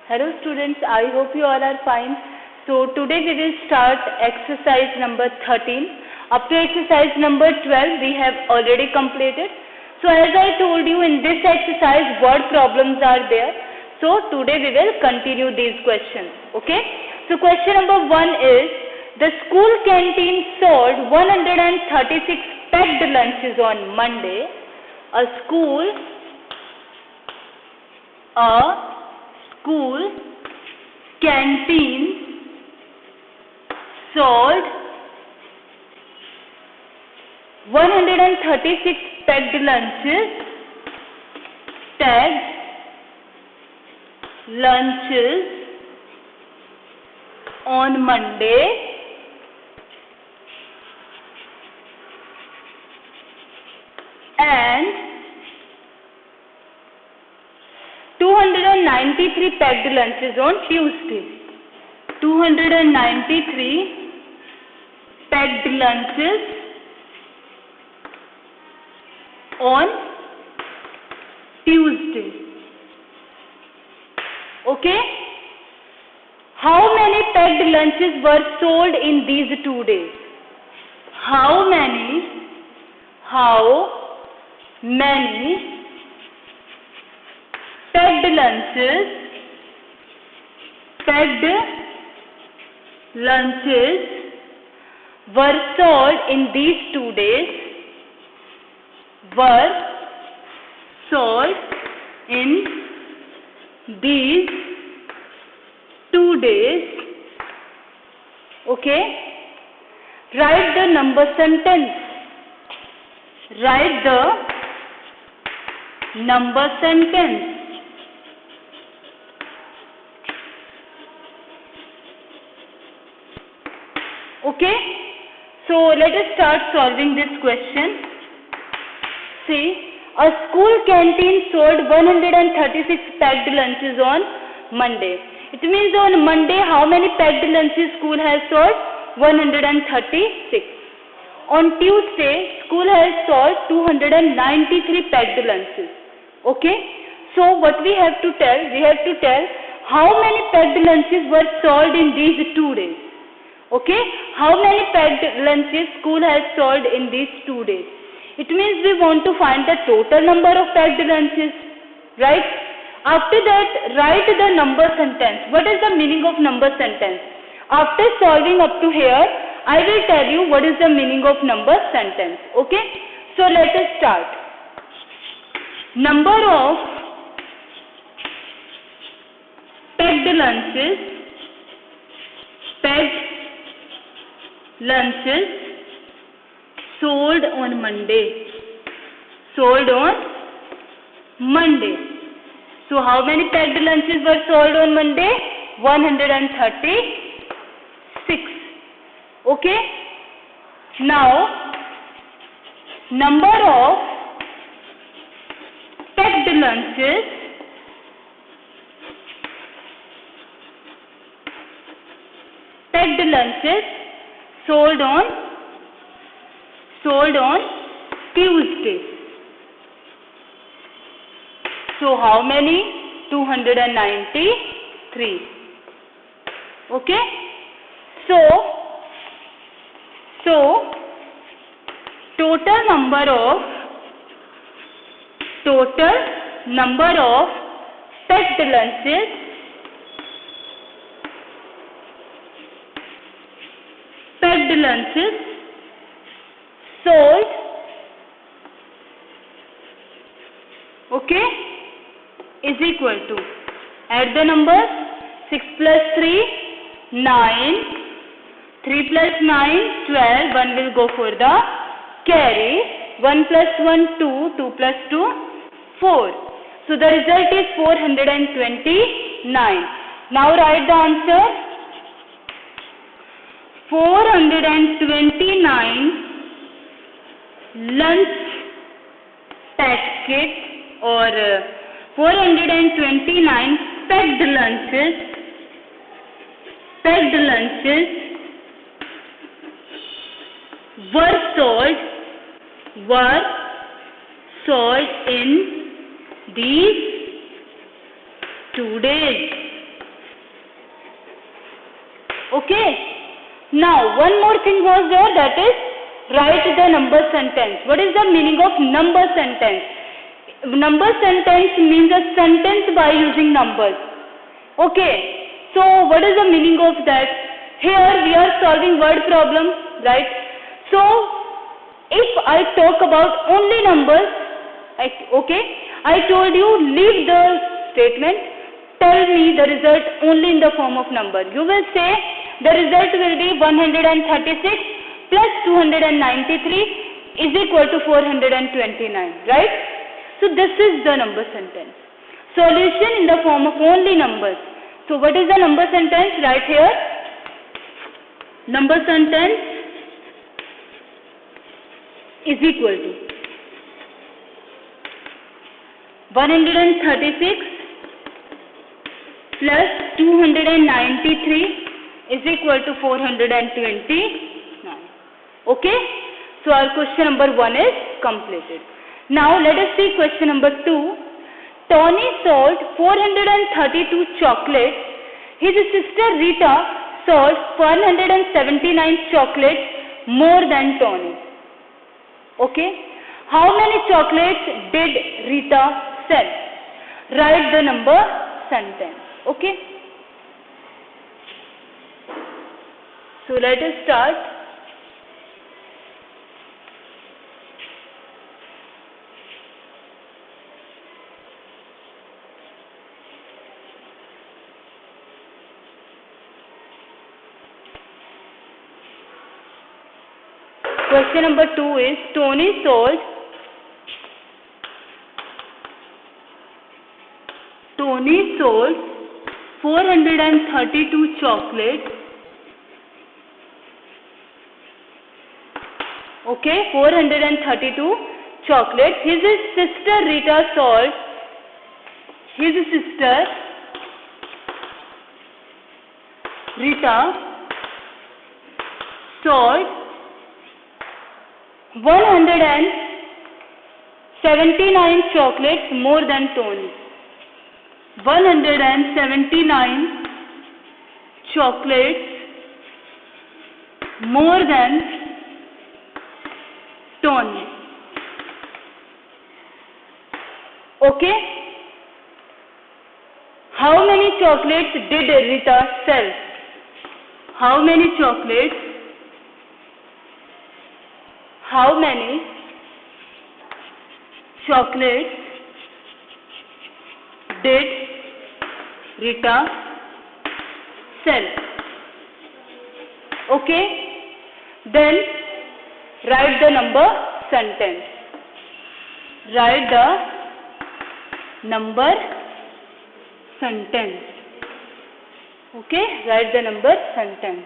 Hello students, I hope you all are fine. So today we will start exercise number 13. Up to exercise number 12 we have already completed. So as I told you, in this exercise word problems are there. So today we will continue these questions. Okay. So question number 1 is, the school canteen sold 136 packed lunches on Monday. A school canteen sold 136 packed lunches on Monday. And 293 packed lunches on Tuesday. 293 packed lunches on Tuesday. Okay? How many packed lunches were sold in these 2 days? How many packed lunches were sold in these 2 days? Okay? Write the number sentence. Okay? So let us start solving this question. See, a school canteen sold 136 packed lunches on Monday. It means on Monday, how many packed lunches school has sold? 136. On Tuesday, school has sold 293 packed lunches. Okay? So what we have to tell? We have to tell how many packed lunches were sold in these 2 days. Okay? How many packed lunches school has sold in these 2 days? It means we want to find the total number of packed lunches. Right? After that, write the number sentence. What is the meaning of number sentence? After solving up to here, I will tell you what is the meaning of number sentence. Okay? So let us start. Number of packed lunches sold on Monday. So how many packed lunches were sold on Monday? 136. Okay? Now, number of packed lunches sold on Tuesday. So how many? 293. Okay? So total number of packed lunches sold, okay, is equal to, add the numbers, 6 plus 3, 9, 3 plus 9, 12, 1 will go for the carry, 1 plus 1, 2, 2 plus 2, 4. So the result is 429. Now write the answer. 429 lunch packet or 429 packed lunches were sold in these 2 days. Okay. Now one more thing was there, that is write the number sentence. What is the meaning of number sentence? Number sentence means a sentence by using numbers. Okay. So what is the meaning of that? Here we are solving word problem, right? So if I talk about only numbers, okay, I told you leave the statement, tell me the result only in the form of number. You will say the result will be 136 plus 293 is equal to 429, right? So this is the number sentence. Solution in the form of only numbers. So what is the number sentence? Right here. Number sentence is equal to 136 plus 293 is equal to 429. Okay? So our question number 1 is completed. Now let us see question number 2. Tony sold 432 chocolates. His sister Rita sold 179 chocolates more than Tony. Okay? How many chocolates did Rita sell? Write the number sentence. Okay? So let us start. Question number 2 is Tony sold 432 chocolates. Okay, 432 chocolates. His sister Rita sold 179 chocolates more than Tony. 179 chocolates more than Tony. Okay? How many chocolates did Rita sell? How many chocolates did Rita sell? Okay? Then write the number sentence. Write the number sentence. Okay? Write the number sentence.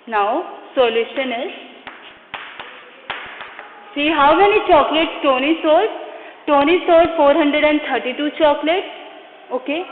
Now, solution is, see how many chocolates Tony sold? Tony sold 432 chocolates. Okay?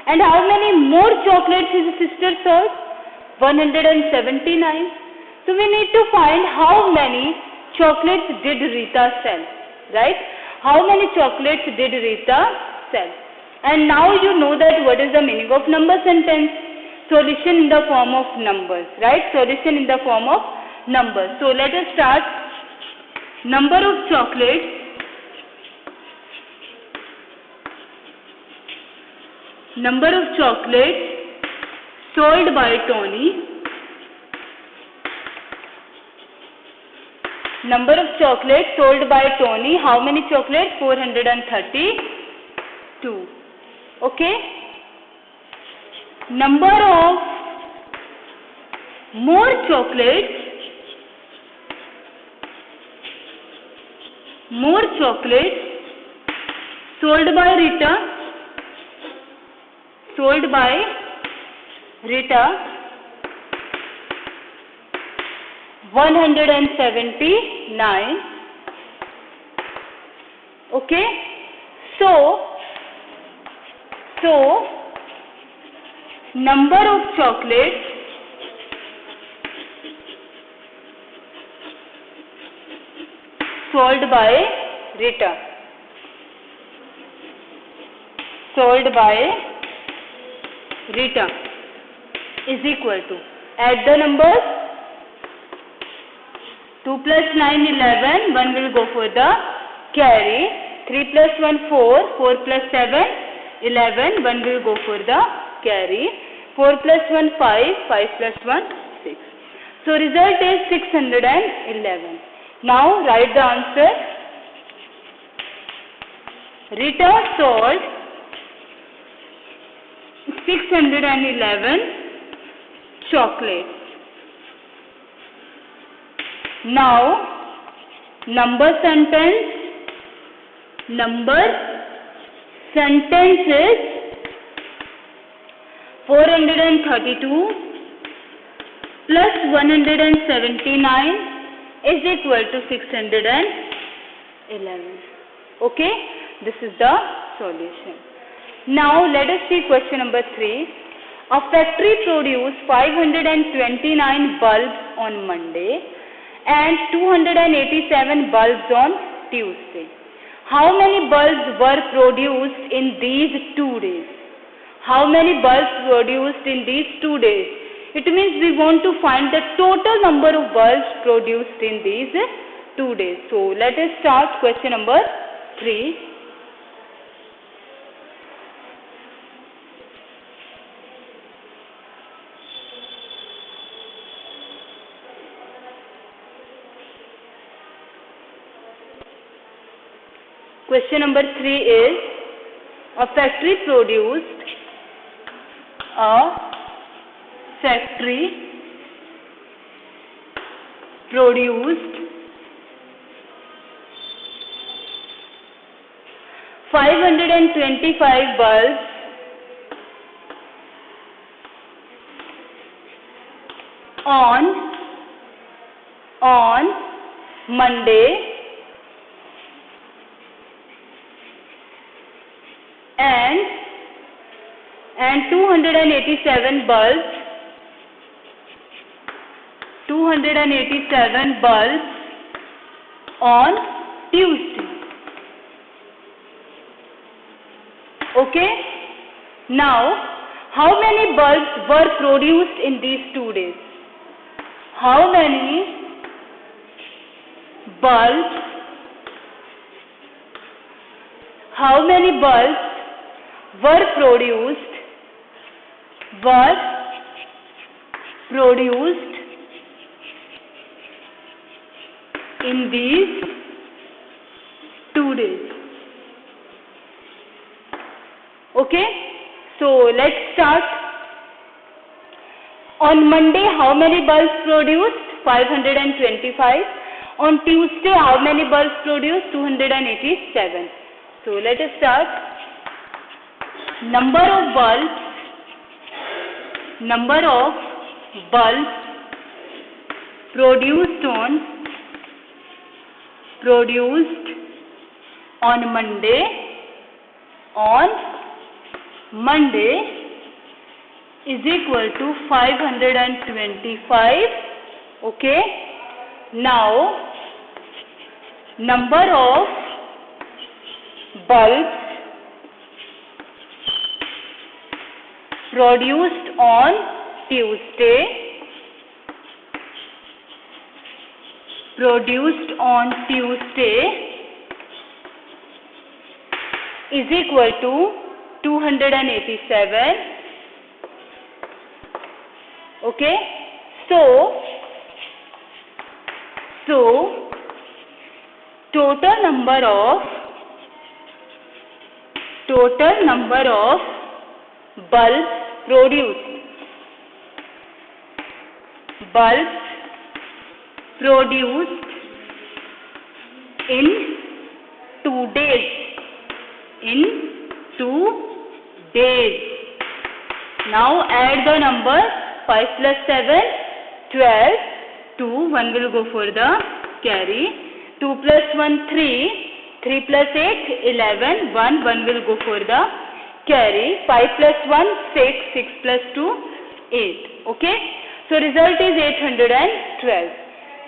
And how many more chocolates his sister sold? 179. So we need to find how many chocolates did Rita sell, right? How many chocolates did Rita sell? And now you know that what is the meaning of number sentence. Solution in the form of numbers, right? Solution in the form of numbers. So let us start. Number of chocolates sold by Tony. Number of chocolates sold by Tony. How many chocolates? 432. Okay? Number of more chocolates sold by Rita 179. Okay? So number of chocolates sold by Rita. solved by Rita is equal to, add the numbers, 2 plus 9, 11, 1 will go for the carry, 3 plus 1, 4, 4 plus 7, 11, 1 will go for the carry, 4 plus 1, 5, 5 plus 1, 6. So result is 611. Now write the answer. Rita sold 611 chocolates. Now number sentence is 432 plus 179 is equal to 611. Okay, this is the solution. Now let us see question number 3. A factory produced 529 bulbs on Monday and 287 bulbs on Tuesday. How many bulbs were produced in these 2 days? How many bulbs produced in these 2 days? It means we want to find the total number of bulbs produced in these 2 days. So let us start question number 3. Question number 3 is, a factory produced 525 bulbs on Monday and 287 bulbs on Tuesday. Okay, now how many bulbs were produced in these 2 days? How many bulbs were produced in these 2 days? Okay, so let's start. On Monday, how many bulbs produced? 525. On Tuesday, how many bulbs produced? 287. So let us start. Number of bulbs produced on Monday is equal to 525. Okay, now number of bulbs produced on Tuesday is equal to 287. Okay, so total number of bulbs produced in 2 days. Now add the numbers. 5 plus 7, 12, 2, 1 will go for the carry, 2 plus 1, 3, 3 plus 8, 11, 1 will go for the carry, 5 plus 1, 6, 6 plus 2, 8. Okay, so result is 812.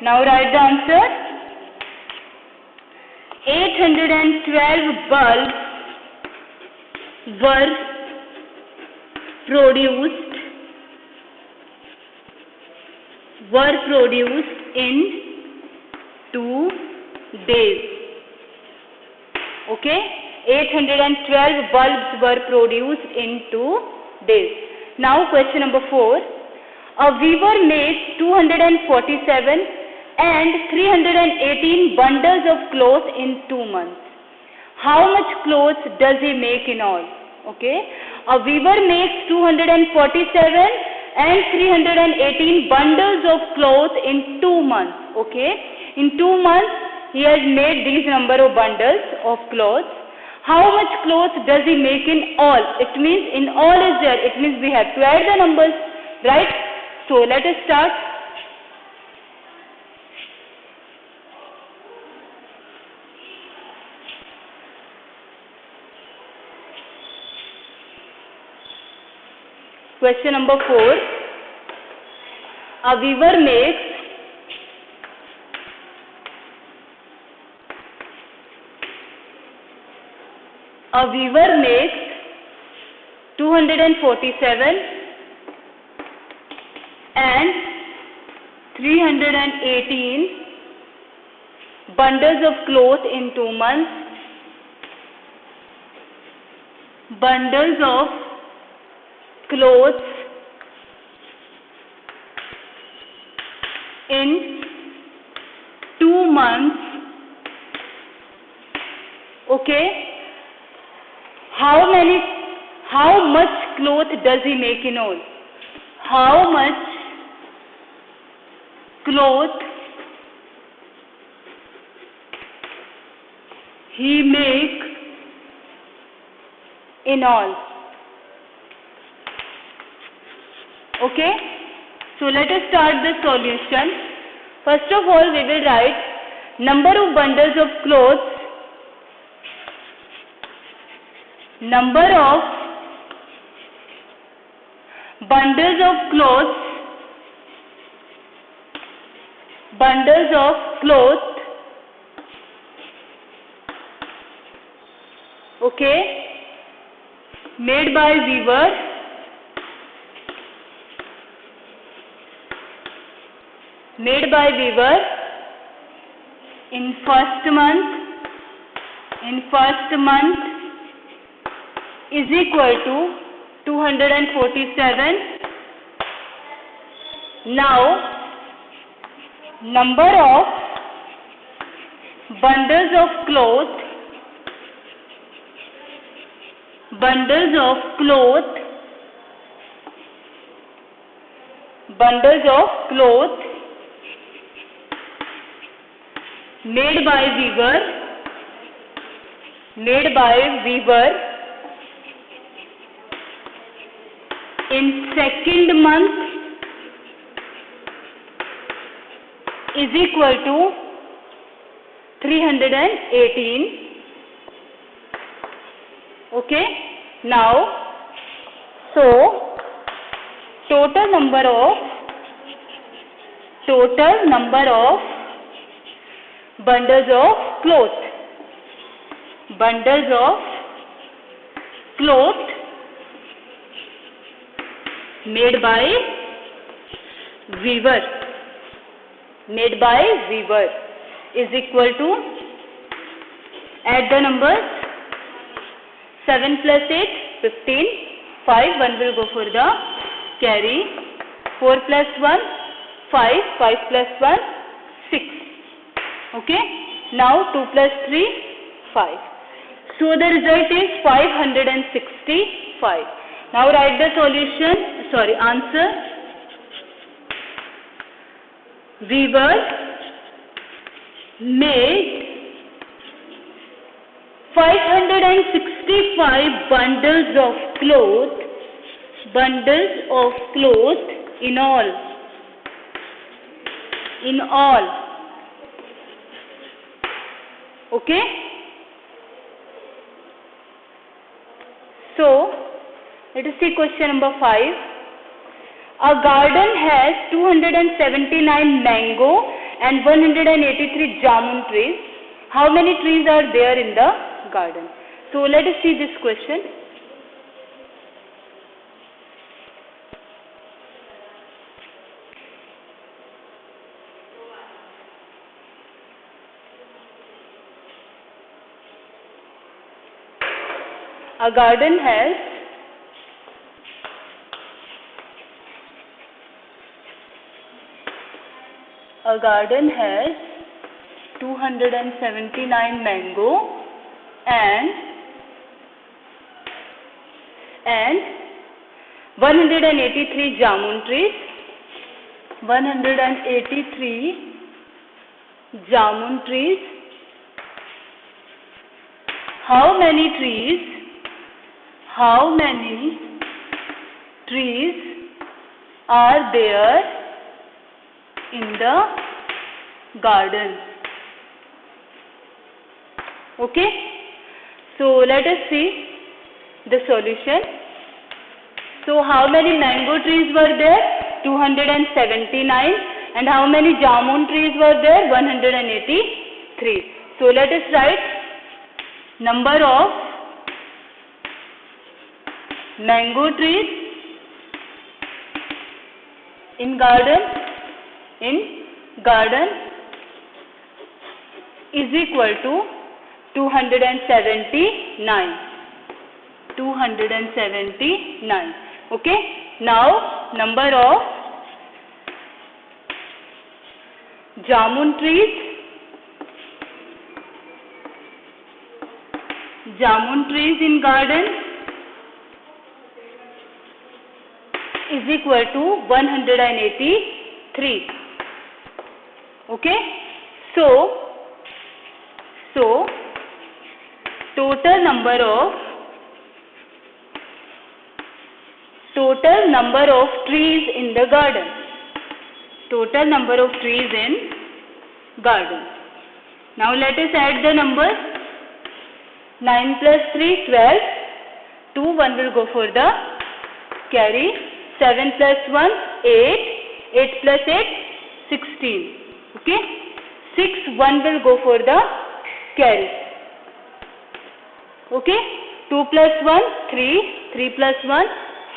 Now write the answer. 812 bulbs were produced in 2 days. Okay, 812 bulbs were produced in 2 days. Now question number 4. A weaver makes 247 and 318 bundles of cloth in 2 months. How much clothes does he make in all? Okay, a weaver makes 247 and 318 bundles of cloth in 2 months. Okay, in 2 months he has made these number of bundles of clothes. How much clothes does he make in all? It means in all is there. It means we have to add the numbers, right? So let us start. Question number 4. A weaver makes 247 and 318 bundles of cloth in 2 months. Bundles of clothes in 2 months. Okay, how much cloth does he make in all? How much cloth he make in all? Okay, so let us start the solution. First of all, we will write number of bundles of clothes. Number of bundles of clothes. Bundles of cloth. Okay, made by weaver. Made by weaver in first month is equal to 247. Now number of bundles of cloth made by weaver in second month is equal to 318. Okay, now so total number of bundles of cloth made by weaver is equal to, add the numbers, 7 plus 8, 15, 5, 1 will go for the carry, 4 plus 1, 5, 5 plus 1, 6. Okay, now 2 plus 3, 5. So the result is 565. Now write the answer. Weaver made 565 bundles of cloth in all. Okay, so let us see question number 5. A garden has 279 mango and 183 jamun trees. How many trees are there in the garden? So let us see this question. A garden has 279 mango and 183 jamun trees. 183 jamun trees. How many trees are there in the garden? Okay, so let us see the solution. So how many mango trees were there? 279. And how many jamun trees were there? 183. So let us write number of mango trees in garden is equal to 279. 279. Okay. Now number of jamun trees in garden is equal to 183. Okay. So total number of trees in the garden. Total number of trees in garden. Now let us add the numbers. 9 plus 3, 12. 2, 1 will go for the carry. 7 plus 1, 8. 8 plus 8, 16. Okay. 6, 1 will go for the carry. Okay. 2 plus 1, 3. 3 plus 1,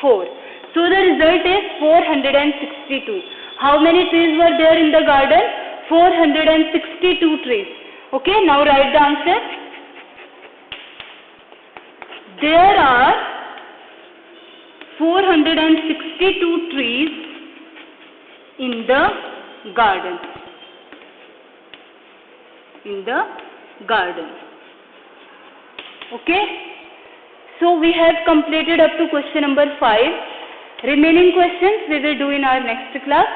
4. So the result is 462. How many trees were there in the garden? 462 trees. Okay, now write the answer. There are 462 trees in the garden. Okay. So we have completed up to question number 5. Remaining questions we will do in our next class.